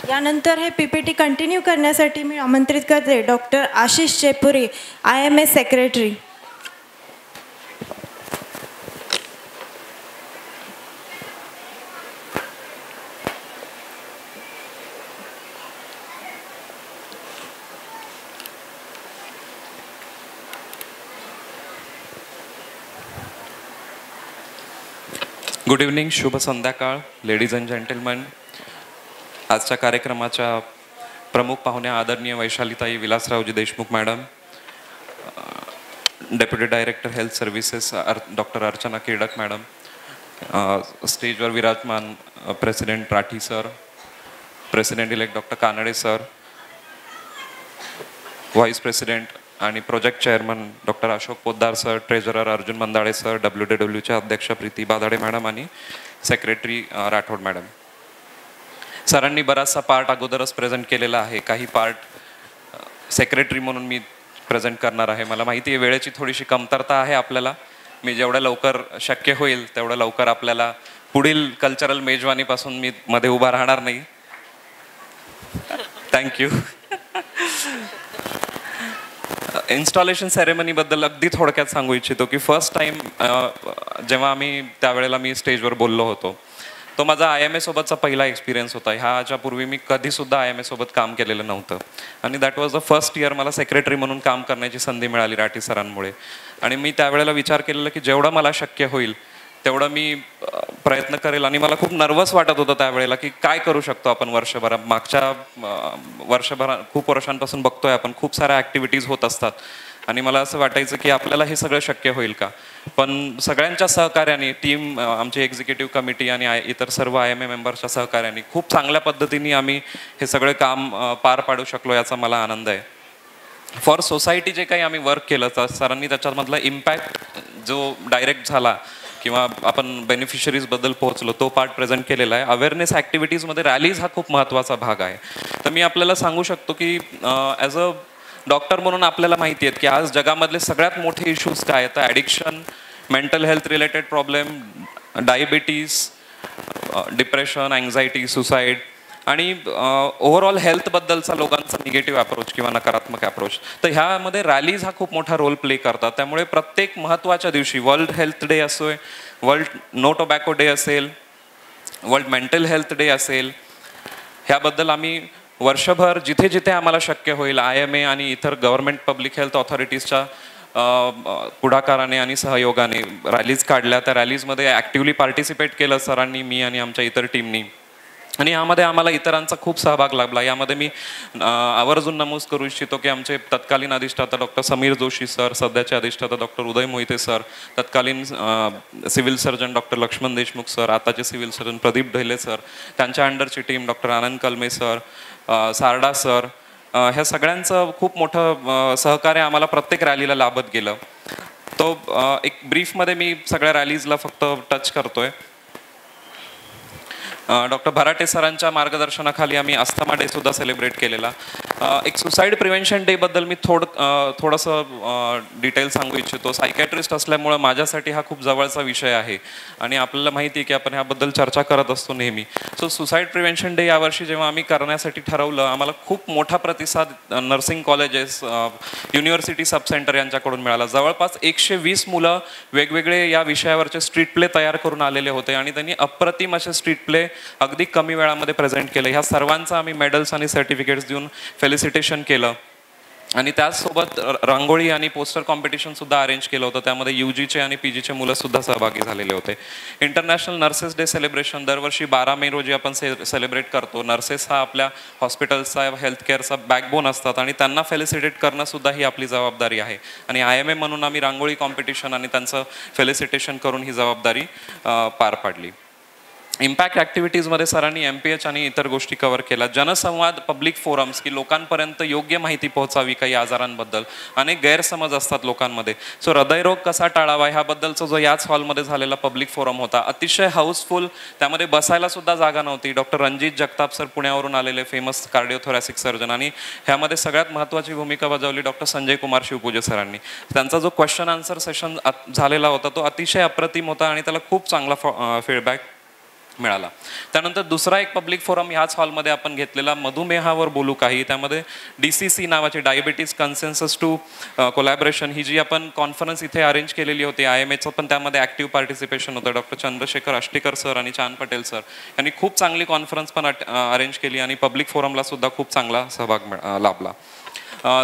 यानंतर हे PPT continue करण्यासाठी मी आमंत्रित करते doctor Ashish Chepure, IMS secretary. Good evening, शुभ संध्याकाळ लेडीज अँड जेंटलमन. आजच्या कार्यक्रमाच्या प्रमुख पाहुण्या आदरणीय Vaishalitai Vilasraoji Deshmukh madam, deputy director health services doctor Archana Kirdak madam, स्टेजवर विराजमान president Rathi sir, president elect doctor Kanade sir, vice president आणि project chairman doctor Ashok Poddar sir, treasurer Arjun Mandade sir, WDWच्या अध्यक्ष प्रीती बादाडे मॅडम आणि सेक्रेटरी राठोड मॅडम. सरांनी बराचसा पार्ट अगोदरच प्रेझेंट केलेला आहे. काही पार्ट सेक्रेटरी म्हणून मी प्रेझेंट करणार आहे. मला माहिती आहे वेळेची थोडीशी कमतरता आहे आपल्याला. मी जेवढं लवकर शक्य होईल तेवढं लवकर आपल्याला पुढील कल्चरल मेजवानीपासून मी मध्ये उभा राहणार नाही. थँक्यू. इन्स्टॉलेशन सेरेमनीबद्दल अगदी थोडक्यात सांगू इच्छितो की फर्स्ट टाईम जेव्हा त्यावेळेला मी स्टेजवर बोललो होतो, तो माझा IMA सोबतचा पहिला एक्सपिरियन्स होता. ह्याच्या पूर्वी मी कधीसुद्धा IMA सोबत काम केलेलं नव्हतं आणि that was the first year मला सेक्रेटरी म्हणून काम करण्याची संधी मिळाली राठी सरांमुळे. आणि मी त्यावेळेला विचार केलेला की जेवढं मला शक्य होईल तेवढं मी प्रयत्न करेल. आणि मला खूप नर्वस वाटत होतं त्यावेळेला की काय करू शकतो आपण वर्षभरात. मागच्या वर्षभरात खूप वर्षांपासून बघतोय आपण खूप साऱ्या ॲक्टिव्हिटीज होत असतात आणि मला असं वाटायचं की आपल्याला हे सगळं शक्य होईल का. पण सगळ्यांच्या सहकार्याने, टीम, आमची एक्झिक्युटिव्ह कमिटी आणि इतर सर्व IMA मेंबर्सच्या सहकार्याने खूप चांगल्या पद्धतीने आम्ही हे सगळे काम पार पाडू शकलो, याचा मला आनंद आहे. फॉर सोसायटी जे काही आम्ही वर्क केलं तर सरांनी त्याच्यामधला इम्पॅक्ट जो डायरेक्ट झाला किंवा आपण बेनिफिशरीजबद्दल पोहोचलो तो पार्ट प्रेझेंट केलेला आहे. अवेअरनेस ॲक्टिव्हिटीजमध्ये रॅलीज हा खूप महत्त्वाचा भाग आहे. तर मी आपल्याला सांगू शकतो की ॲज अ डॉक्टर म्हणून आपल्याला माहिती आहेत की आज जगामधले सगळ्यात मोठे इश्यूज काय आहेत. Addiction, mental health related problem, diabetes, depression, anxiety, suicide आणि ओव्हरऑल हेल्थबद्दलचा लोकांचा निगेटिव्ह अप्रोच किंवा नकारात्मक अप्रोच. तर ह्यामध्ये रॅलीज हा खूप मोठा रोल प्ले करतात. त्यामुळे प्रत्येक महत्त्वाच्या दिवशी, वर्ल्ड हेल्थ डे असो, वर्ल्ड नो टोबॅको डे असेल, वर्ल्ड मेंटल हेल्थ डे असेल, ह्याबद्दल आम्ही वर्षभर जिथे जिथे आम्हाला शक्य होईल IMA आणि इतर गव्हर्नमेंट पब्लिक हेल्थ ऑथॉरिटीजच्या पुढाकाराने आणि सहयोगाने रॅलीज काढल्या. त्या रॅलीजमध्ये ॲक्टिव्हली पार्टिसिपेट केलं सरांनी, मी आणि आमच्या इतर टीमनी. आणि यामध्ये आम्हाला इतरांचा खूप सहभाग लाभला. यामध्ये मी आवर्जून नमूद करू इच्छितो की आमचे तत्कालीन अधिष्ठाता डॉक्टर समीर जोशी सर, सध्याचे अधिष्ठाता डॉक्टर उदय मोहिते सर, तत्कालीन civil surgeon doctor Lakshman Deshmukh sir, आताचे civil surgeon Pradeep Dhele sir, त्यांच्या अंडरची टीम डॉक्टर आनंद कलमे सर, सारडा सर, ह्या सगळ्यांचं खूप मोठं सहकार्य आम्हाला प्रत्येक रॅलीला लाभत गेलं. तो एक ब्रीफमध्ये मी सगळ्या रॅलीजला फक्त टच करतोय. डॉक्टर भराटे सरांच्या मार्गदर्शनाखाली आम्ही अस्थमा डे सुद्धा सेलिब्रेट केलेला. एक सुसाईड प्रिव्हेन्शन डेबद्दल मी थोडंसं डिटेल सांगू इच्छितो. सायकॅट्रिस्ट असल्यामुळं माझ्यासाठी हा खूप जवळचा विषय आहे आणि आपल्याला माहिती आहे की आपण ह्याबद्दल चर्चा करत असतो नेहमी. सो सुसाईड प्रिव्हेन्शन डे यावर्षी जेव्हा आम्ही करण्यासाठी ठरवलं, आम्हाला खूप मोठा प्रतिसाद nursing colleges, university sub centre यांच्याकडून मिळाला. जवळपास 120 मुलं वेगवेगळे या विषयावरचे स्ट्रीट प्ले तयार करून आलेले होते आणि त्यांनी अप्रतिम असे स्ट्रीट प्ले अगदी कमी वेळामध्ये प्रेझेंट केलं. ह्या सर्वांचं आम्ही मेडल्स आणि सर्टिफिकेट्स देऊन फेलिसिटेशन केलं. आणि त्याचसोबत रांगोळी आणि पोस्टर कॉम्पिटिशन सुद्धा अरेंज केलं होतं. त्यामध्ये UGचे आणि PGचे मुलं सुद्धा सहभागी झालेले होते. इंटरनॅशनल नर्सेस डे सेलिब्रेशन दरवर्षी 12 मे रोजी आपण सेलिब्रेट करतो. नर्सेस हा आपल्या हॉस्पिटल्सचा, हेल्थकेअरचा बॅकबोन असतात आणि त्यांना फेलिसिटेट करणं सुद्धा ही आपली जबाबदारी आहे. आणि IMA म्हणून आम्ही रांगोळी कॉम्पिटिशन आणि त्यांचं फेलिसिटेशन करून ही जबाबदारी पार पाडली. इम्पॅक्ट ॲक्टिव्हिटीजमध्ये सरांनी MPH आणि इतर गोष्टी कव्हर केल्या. जनसंवाद, पब्लिक फोरम्स की लोकांपर्यंत योग्य माहिती पोहोचावी काही आजारांबद्दल. अनेक गैरसमज असतात लोकांमध्ये. सो हृदयरोग कसा टाळावा ह्याबद्दलचा जो याच हॉलमध्ये झालेला पब्लिक फोरम होता, अतिशय हाऊसफुल. त्यामध्ये बसायला सुद्धा जागा नव्हती. डॉक्टर रणजित जगताप सर पुण्यावरून आलेले फेमस कार्डिओथोरॅसिक सर्जन आणि ह्यामध्ये सगळ्यात महत्त्वाची भूमिका बजावली डॉक्टर संजय कुमार शिवपूजे सरांनी. त्यांचा जो क्वेश्चन आन्सर सेशन झालेला होता तो अतिशय अप्रतिम होता आणि त्याला खूप चांगला फीडबॅक मिळाला. त्यानंतर दुसरा एक पब्लिक फोरम ह्याच हॉलमध्ये आपण घेतलेला, मधुमेहावर बोलू काही. त्यामध्ये DCC नावाची डायबिटीज कन्सेन्सस टू कोलॅबरेशन ही जी आपण कॉन्फरन्स इथे अरेंज केलेली होती, IMAचं पण त्यामध्ये ॲक्टिव्ह पार्टिसिपेशन होतं. डॉक्टर चंद्रशेखर आष्टीकर सर आणि चांद पटेल सर यांनी खूप चांगली कॉन्फरन्स पण अरेंज केली आणि पब्लिक फोरमला सुद्धा खूप चांगला सहभाग लाभला.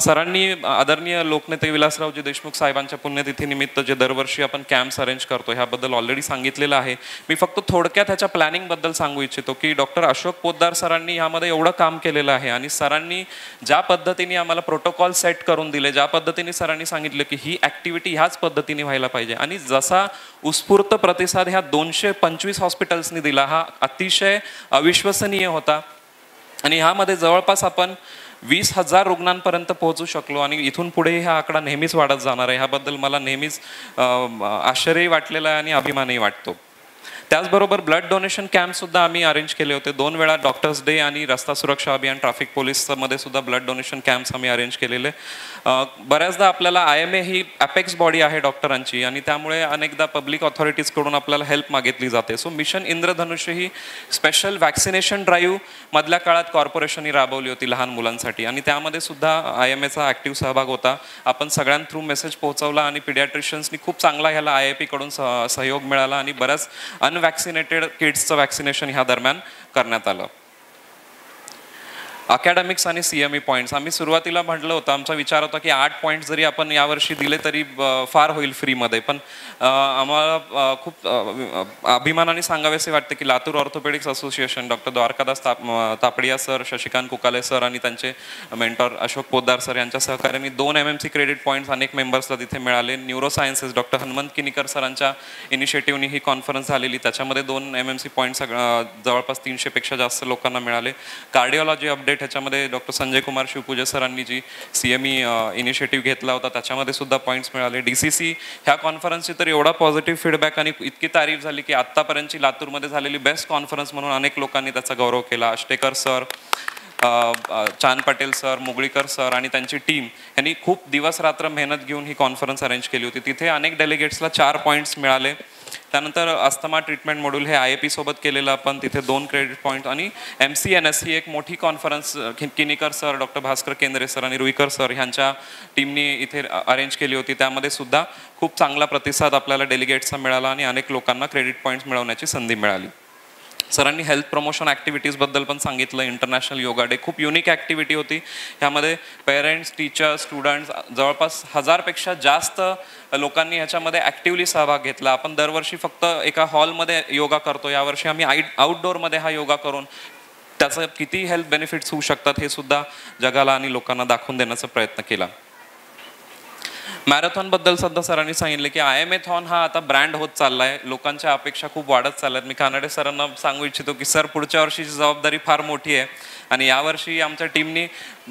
सरांनी आदरणीय लोकनेते विलासरावजी देशमुख साहेबांच्या पुण्यतिथीनिमित्त जे दरवर्षी आपण कॅम्प्स अरेंज करतो ह्याबद्दल ऑलरेडी सांगितलेलं आहे. मी फक्त थोडक्यात ह्याच्या प्लॅनिंगबद्दल सांगू इच्छितो की डॉक्टर अशोक पोद्दार सरांनी ह्यामध्ये एवढं काम केलेलं आहे आणि सरांनी ज्या पद्धतीने आम्हाला प्रोटोकॉल सेट करून दिले, ज्या पद्धतीने सरांनी सांगितलं की ही ॲक्टिव्हिटी ह्याच पद्धतीने व्हायला पाहिजे आणि जसा उत्स्फूर्त प्रतिसाद ह्या 225 हॉस्पिटल्सनी दिला हा अतिशय अविश्वसनीय होता. आणि ह्यामध्ये जवळपास आपण 20,000 रुग्णांपर्यंत पोहोचू शकलो आणि इथून पुढे हा आकडा नेहमीच वाढत जाणार आहे. ह्याबद्दल मला नेहमीच आश्चर्यही वाटलेलं आहे आणि अभिमानही वाटतो. त्याचबरोबर ब्लड डोनेशन कॅम्पसुद्धा आम्ही अरेंज केले होते. 2 वेळा डॉक्टर्स डे आणि रस्ता सुरक्षा अभियान, ट्रॅफिक पोलीसमध्ये सुद्धा ब्लड डोनेशन कॅम्प्स आम्ही अरेंज केलेले. बऱ्याचदा आपल्याला IMA ही अपेक्स बॉडी आहे डॉक्टरांची आणि त्यामुळे अनेकदा पब्लिक ऑथॉरिटीजकडून आपल्याला हेल्प मागितली जाते. सो मिशन इंद्रधनुष्य ही स्पेशल वॅक्सिनेशन ड्राईव्ह मधल्या काळात कॉर्पोरेशननी राबवली होती लहान मुलांसाठी आणि त्यामध्ये सुद्धा IMAचा ॲक्टिव्ह सहभाग होता. आपण सगळ्यां थ्रू मेसेज पोहोचवला आणि पिडियाट्रिशियन्सनी खूप चांगला ह्याला IIP कडून सहयोग मिळाला आणि बऱ्याच अनवॅक्सिनेटेड किड्सचं वॅक्सिनेशन ह्या दरम्यान करण्यात आलं. अकॅडमिक्स आणि CME पॉईंट्स आम्ही सुरुवातीला म्हटलं होतं, आमचा विचार होता की 8 पॉईंट जरी आपण यावर्षी दिले तरी फार होईल फ्रीमध्ये. पण आम्हाला खूप अभिमानाने सांगावेसे वाटते की Latur orthopaedics association, doctor Dwarkadas Tapadia sir, Shashikant Kukale sir आणि त्यांचे मेंटॉर अशोक पोद्दार सर यांच्या सहकार्याने 2 MMC क्रेडिट पॉईंट्स अनेक मेंबर्सला तिथे मिळाले. न्यूरोसायन्सेस डॉक्टर हनुमंत किनीकर सरांच्या इनिशिएटिव्हनी ही कॉन्फरन्स झालेली, त्याच्यामध्ये 2 MMC पॉईंट्स जवळपास 300पेक्षा जास्त लोकांना मिळाले. कार्डिओलॉजी अपडेट ह्याच्यामध्ये डॉक्टर संजय कुमार शिवपूजे सरांनी जी CME इनिशिएटिव्ह घेतला होता त्याच्यामध्ये सुद्धा पॉईंट्स मिळाले. DCC ह्या कॉन्फरन्सची तर एवढा पॉझिटिव्ह फीडबॅक आणि इतकी तारीफ झाली की आत्तापर्यंतची लातूरमध्ये झालेली बेस्ट कॉन्फरन्स म्हणून अनेक लोकांनी त्याचा गौरव केला. आष्टेकर सर, चांद पटेल सर, मुगळीकर सर आणि त्यांची टीम यांनी खूप दिवस रात्र मेहनत घेऊन ही कॉन्फरन्स अरेंज केली होती. तिथे अनेक डेलिगेट्सला 4 पॉईंट्स मिळाले. त्यानंतर अस्थमा ट्रीटमेंट मॉड्यूल हे IIP सोबत केलेलं आपण, तिथे 2 क्रेडिट पॉईंट आणि MCNS ही एक मोठी conference Kinikar sir, doctor Bhaskar केंद्रे सर आणि रुईकर सर ह्यांच्या टीमनी इथे अरेंज केली होती. त्यामध्ये सुद्धा खूप चांगला प्रतिसाद आपल्याला डेलिगेट्सचा मिळाला आणि अनेक लोकांना क्रेडिट पॉईंट्स मिळवण्याची संधी मिळाली. सरांनी हेल्थ प्रमोशन ॲक्टिव्हिटीजबद्दल पण सांगितलं. इंटरनॅशनल योगा डे खूप युनिक ॲक्टिव्हिटी होती. ह्यामध्ये पेरेंट्स, टीचर्स, स्टुडंट्स जवळपास 1000पेक्षा जास्त लोकांनी ह्याच्यामध्ये ॲक्टिव्हली सहभाग घेतला. आपण दरवर्षी फक्त एका हॉलमध्ये योगा करतो, यावर्षी आम्ही आउटडोअरमध्ये हा योगा करून त्याचं किती हेल्थ बेनिफिट्स होऊ शकतात हे सुद्धा जगाला आणि लोकांना दाखवून देण्याचा प्रयत्न केला. मॅरेथॉनबद्दल सुद्धा सरांनी सांगितले की IMAthon हा आता ब्रँड होत चालला आहे, लोकांच्या अपेक्षा खूप वाढत चालल्यात. मी कानडे सरांना सांगू इच्छितो की सर पुढच्या वर्षीची जबाबदारी फार मोठी आहे आणि यावर्षी आमच्या टीमनी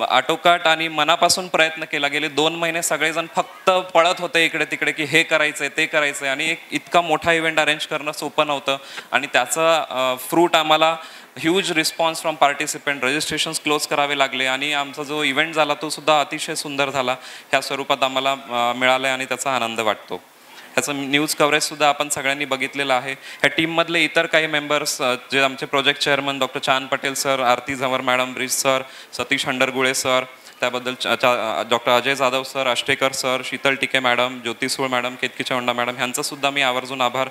आटोकाट आणि मनापासून प्रयत्न केला. गेले 2 महिने सगळेजण फक्त पळत होते इकडे तिकडे की हे करायचंय ते करायचंय आणि एक इतका मोठा इव्हेंट अरेंज करणं सोपं नव्हतं आणि त्याचं फ्रूट आम्हाला huge response from participant, registrations close करावे लागले आणि आमचा जो इव्हेंट झाला तो सुद्धा अतिशय सुंदर झाला. ह्या स्वरूपात आम्हाला मिळालं आहे आणि त्याचा आनंद वाटतो. ह्याचं न्यूज कव्हरेजसुद्धा आपण सगळ्यांनी बघितलेलं आहे. ह्या टीममधले इतर काही मेंबर्स जे आमचे project chairman doctor Chand Patel sir, Aarti Jhanwar madam, Brij sir, Satish Handargule sir, त्याबद्दल doctor Ajay Jadhav sir, Ashtekar sir, Sheetal Tike madam, Jyoti Sul madam, Ketaki Chavanda madam ह्यांचा सुद्धा मी आवर्जून आभार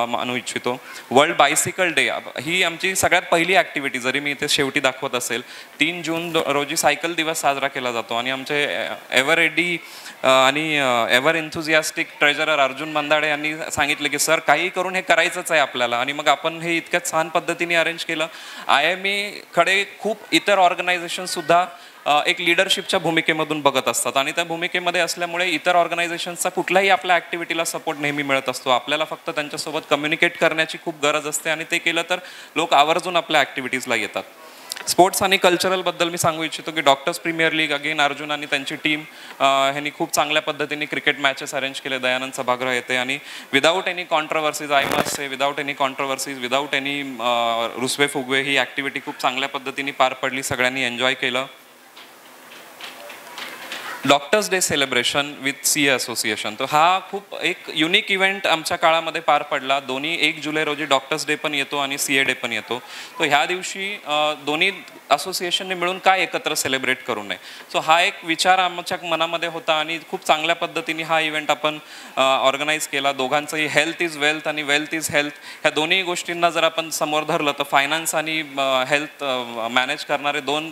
मानू इच्छितो. वर्ल्ड बायसिकल डे ही आमची सगळ्यात पहिली ॲक्टिव्हिटी, जरी मी इथे शेवटी दाखवत असेल, 3 जून रोजी सायकल दिवस साजरा केला जातो आणि आमचे एव्हर रेडी आणि ever enthusiastic treasurer Arjun Mandade यांनी सांगितलं की सर काही करून हे करायचंच आहे आपल्याला आणि मग आपण हे इतक्या छान पद्धतीने अरेंज केलं. IMA कडे खूप इतर ऑर्गनायझेशनसुद्धा एक लिडरशिपच्या भूमिकेमधून बघत असतात आणि त्या भूमिकेमध्ये असल्यामुळे इतर ऑर्गनायझेशनचा कुठल्याही आपल्या ॲक्टिव्हिटीला सपोर्ट नेहमी मिळत असतो. आपल्याला फक्त त्यांच्यासोबत कम्युनिकेट करण्याची खूप गरज असते आणि ते केलं तर लोक आवर्जून आपल्या ॲक्टिव्हिटीजला येतात. स्पोर्ट्स आणि कल्चरलबद्दल मी सांगू इच्छितो की doctors premier league again Arjun आणि त्यांची टीम ह्यांनी खूप चांगल्या पद्धतीने क्रिकेट मॅचेस अरेंज केले. दयानंद सभागृह येते आणि without any controversies, I must say without any controversies, without any रुसवे फुगवे ही ॲक्टिव्हिटी खूप चांगल्या पद्धतीने पार पडली. सगळ्यांनी एन्जॉय केलं. Doctors day celebration with C A association. तर हा खूप एक युनिक इव्हेंट आमच्या काळामध्ये पार पडला. दोन्ही 1 जुलै रोजी डॉक्टर्स डे पण येतो आणि सी ए डे पण येतो. तो ह्या दिवशी दोन्ही असोसिएशनने मिळून काय एकत्र सेलिब्रेट करू नये. सो हा एक विचार आमच्या मनामध्ये होता आणि खूप चांगल्या पद्धतीने हा इव्हेंट आपण ऑर्गनाईज केला. दोघांचंही हेल्थ इज वेल्थ आणि वेल्थ इज हेल्थ ह्या दोन्ही गोष्टींना जर आपण समोर धरलं तर फायनान्स आणि हेल्थ मॅनेज करणारे दोन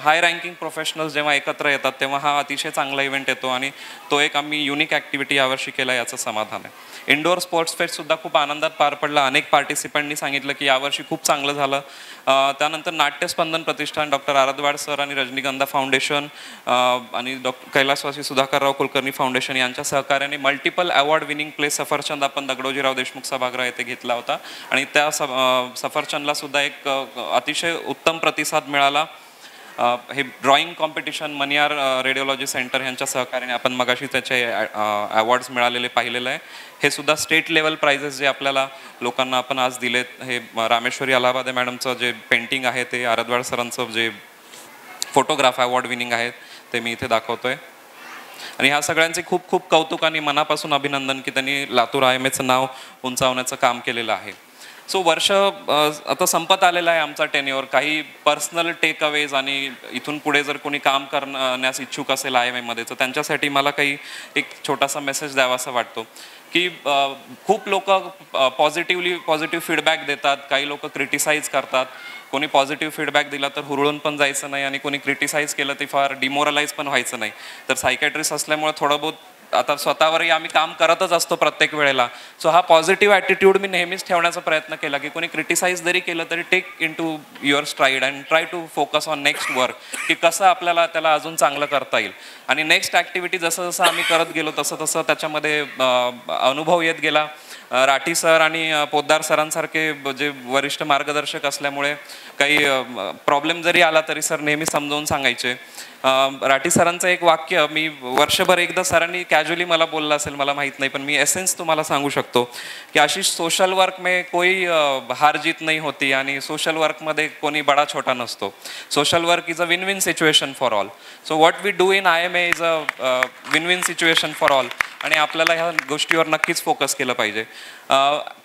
हाय रँकिंग प्रोफेशनल्स जेव्हा एकत्र येतात तेव्हा हा अतिशय चांगला इव्हेंट येतो आणि तो एक आम्ही युनिक ॲक्टिव्हिटी यावर्षी केला याचं समाधान आहे. इंडोर स्पोर्ट्स फेस्टसुद्धा खूप आनंदात पार पडला. अनेक पार्टिसिपंटनी सांगितलं की यावर्षी खूप चांगलं झालं. त्यानंतर नाट्यस्पंदन प्रतिष्ठान, डॉक्टर आरद्वाड सर आणि रजनीगंधा फाउंडेशन आणि कैलासवासी सुधाकरराव कुलकर्णी फाउंडेशन यांच्या सहकार्याने मल्टिपल अवॉर्ड विनिंग प्ले सफरचंद आपण दगडोजीराव देशमुख सभागृह येथे घेतला होता आणि त्या सफरचंदला सुद्धा एक अतिशय उत्तम प्रतिसाद मिळाला. हे drawing competition Maniyar radiology centre यांच्या सहकार्याने आपण मगाशी त्याचे अवॉर्ड्स मिळालेले पाहिलेलं आहे. हे सुद्धा स्टेट लेवल प्राइजेस जे आपल्याला लोकांना आपण आज दिलेत. हे रामेश्वरी अलाहाबादे मॅडमचं जे पेंटिंग आहे ते आरद्वाड सरांचं जे फोटोग्राफ अवॉर्ड विनिंग आहे ते मी इथे दाखवतोय. आणि ह्या सगळ्यांचे खूप खूप कौतुक आणि मनापासून अभिनंदन की त्यांनी लातूर IMAचं नाव उंचावण्याचं काम केलेलं आहे. सो वर्ष आता संपत आलेलं आहे आमचा टेन्युअर. काही पर्सनल टेक अवेज आणि इथून पुढे जर कोणी काम करण्यास इच्छुक असेल IMAमध्ये तर त्यांच्यासाठी मला काही एक छोटासा मेसेज द्यावा असं वाटतो की खूप लोक पॉझिटिव्ह फीडबॅक देतात. काही लोक क्रिटिसाइज करतात. कोणी पॉझिटिव्ह फीडबॅक दिला तर हुरळून पण जायचं नाही आणि कोणी क्रिटिसाइज केलं ते फार डिमोरलाइज पण व्हायचं नाही. तर सायकॅट्रिस्ट असल्यामुळे थोडं बहुत आता स्वतःवरही आम्ही काम करतच असतो प्रत्येक वेळेला. सो हा पॉझिटिव्ह ॲटिट्यूड मी नेहमीच ठेवण्याचा प्रयत्न केला की कोणी क्रिटिसाइज जरी केलं तरी take into your stride and try to focus on next work की कसं आपल्याला त्याला अजून चांगलं करता येईल. आणि नेक्स्ट ॲक्टिव्हिटी जसं जसं आम्ही करत गेलो तसं तसं त्याच्यामध्ये अनुभव येत गेला. राठी सर आणि पोद्दार सरांसारखे जे वरिष्ठ मार्गदर्शक असल्यामुळे काही प्रॉब्लेम जरी आला तरी सर नेहमी समजावून सांगायचे. राठी सरांचं एक वाक्य मी वर्षभर एकदा सरांनी कॅज्युअली मला बोललं असेल मला माहीत नाही पण मी एसेन्स तुम्हाला सांगू शकतो की अशी सोशल वर्क में कोई हार जीत नाही होती आणि सोशल वर्कमध्ये कोणी बडा छोटा नसतो. Social work is a win win situation for all. So what we do in IMA is a win win situation for all आणि आपल्याला ह्या गोष्टीवर नक्कीच फोकस केलं पाहिजे.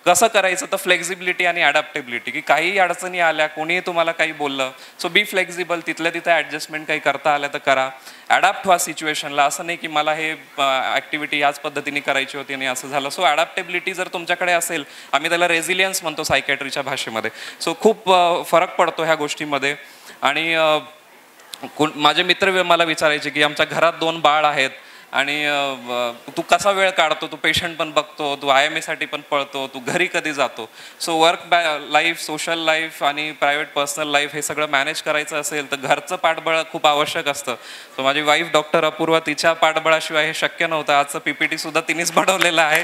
कसं करायचं तर फ्लेक्झिबिलिटी आणि ॲडॅप्टेबिलिटी की काही अडचणी आल्या कोणीही तुम्हाला काही बोललं सो बी फ्लेक्झिबल. तिथल्या तिथे ॲडजस्टमेंट काही करता आल्या तर करा. ॲडॅप्ट व्हा सिच्युएशनला. असं नाही की मला हे ॲक्टिव्हिटी याच पद्धतीने करायची होती आणि असं झालं. सो ॲडॅप्टेबिलिटी जर तुमच्याकडे असेल आम्ही त्याला रेझिलियन्स म्हणतो सायकॅट्रीच्या भाषेमध्ये. सो खूप फरक पडतो ह्या गोष्टींमध्ये. आणि माझे मित्र मला विचारायचे की आमच्या घरात 2 बाळ आहेत आणि तू कसा वेळ काढतो. तू पेशंट पण बघतो, तू IMAसाठी पण पळतो, तू घरी कधी जातो. So work life, social life आणि प्रायव्हेट पर्सनल लाईफ हे सगळं मॅनेज करायचं असेल तर घरचं पाठबळ खूप आवश्यक असतं. सो माझी वाईफ डॉक्टर अपूर्वा तिच्या पाठबळाशिवाय हे शक्य नव्हतं. आजचं PPT सुद्धा तिनेच बनवलेलं आहे.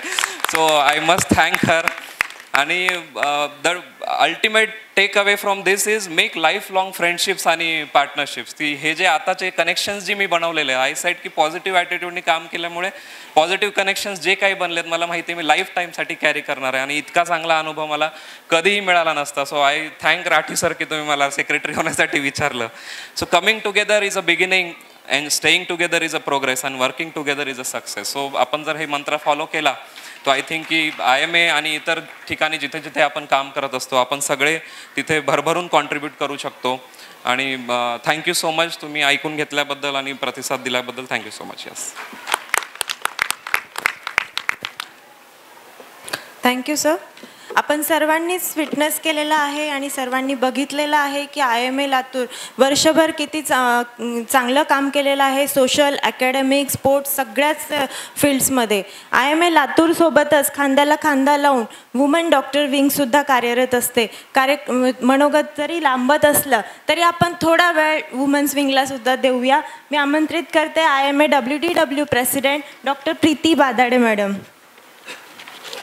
So I must thank her. आणि the ultimate takeaway from this is make lifelong friendships आणि पार्टनरशिप्स. ती हे जे आताचे कनेक्शन्स जी मी बनवलेले आहे आय सेट की पॉझिटिव्ह ॲटिट्यूडनी काम केल्यामुळे पॉझिटिव्ह कनेक्शन्स जे काही बनलेत मला माहिती मी लाईफ टाईमसाठी कॅरी करणार आहे आणि इतका चांगला अनुभव मला कधीही मिळाला नसता. So I thank Rathi sir की तुम्ही मला सेक्रेटरी होण्यासाठी विचारलं. So coming together is a beginning and staying together is a progress and working together is a success. So आपण जर हे मंत्र फॉलो केला तो आय थिंक की IMA आणि इतर ठिकाणी जिथे जिथे आपण काम करत असतो आपण सगळे तिथे भरभरून कॉन्ट्रीब्यूट करू शकतो. आणि थँक्यू सो मच. तुम्ही ऐकून घेतल्याबद्दल आणि प्रतिसाद दिल्याबद्दल thank you so much. Yes, thank you sir. आपण सर्वांनीच विटनेस केलेला आहे आणि सर्वांनी बघितलेलं आहे की IMA लातूर वर्षभर किती चांगलं काम केलेलं आहे. सोशल, अकॅडमिक, स्पोर्ट्स सगळ्याच फील्ड्समध्ये IMA लातूरसोबतच खांद्याला खांदा लावून वुमन डॉक्टर विंगसुद्धा कार्यरत असते. मनोगत जरी लांबत असलं तरी आपण थोडा वेळ वुमन्स विंगलासुद्धा देऊया. मी आमंत्रित करते IMA WDW president doctor Preeti Badade madam.